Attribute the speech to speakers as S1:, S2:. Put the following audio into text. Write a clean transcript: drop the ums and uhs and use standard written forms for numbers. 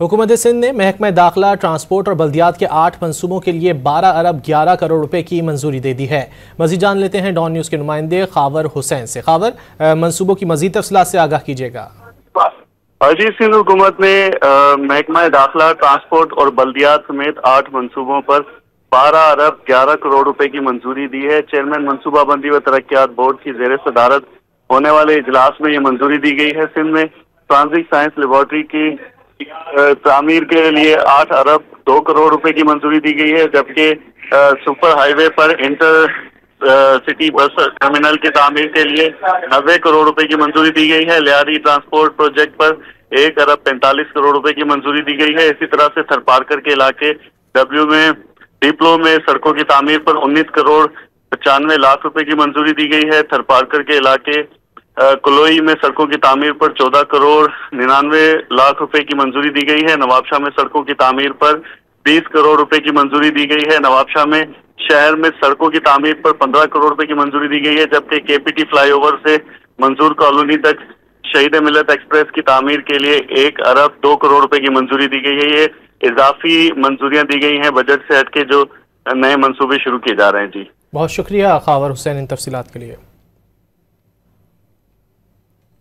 S1: हुकूमत सिंध ने महकमा दाखिला, ट्रांसपोर्ट और बल्दियात के 8 मनसूबों के लिए 12 अरब 11 करोड़ रुपए की मंजूरी दे दी है। मजीद जान लेते हैं डॉन न्यूज़ के नुमाइंदे खावर हुसैन से। खावर, मंसूबों की मजीद तफसीलात से आगाह कीजिएगा।
S2: जी, सिंध हुकूमत ने महकमा दाखिला, ट्रांसपोर्ट और बल्दियात समेत 8 मनसूबों पर 12 अरब 11 करोड़ रुपए की मंजूरी दी है। चेयरमैन मनसूबाबंदी व तरक्यात बोर्ड की जेर सदारत होने वाले इजलास में ये मंजूरी दी गई है। सिंध में ट्रांजिट साइंस लेबॉर्ट्री की तामीर के लिए 8 अरब 2 करोड़ रुपए की मंजूरी दी गई है, जबकि सुपर हाईवे पर इंटर सिटी बस टर्मिनल की तामीर के लिए 90 करोड़ रुपए की मंजूरी दी गई है। लियारी ट्रांसपोर्ट प्रोजेक्ट पर 1 अरब 45 करोड़ रुपए की मंजूरी दी गई है। इसी तरह से थरपारकर के इलाके डब्ल्यू में डिप्लो में सड़कों की तामीर पर 19 करोड़ 95 लाख रुपए की मंजूरी दी गई है। थरपारकर के इलाके कुलोई में सड़कों की तामीर पर 14 करोड़ 99 लाख रुपए की मंजूरी दी गई है। नवाबशाह में सड़कों की तामीर पर 20 करोड़ रुपए की मंजूरी दी गई है। नवाबशाह में शहर में सड़कों की तामीर पर 15 करोड़ रुपए की मंजूरी दी गई है, जबकि केपीटी फ्लाईओवर से मंजूर कॉलोनी तक शहीद मिलत एक्सप्रेस की तामीर के लिए 1 अरब 2 करोड़ रुपए की मंजूरी दी गई है। ये इजाफी मंजूरियां दी गई हैं बजट से हटके जो नए मंसूबे शुरू किए जा रहे हैं। जी,
S1: बहुत शुक्रिया खावर हुसैन इन तफसीलात के लिए।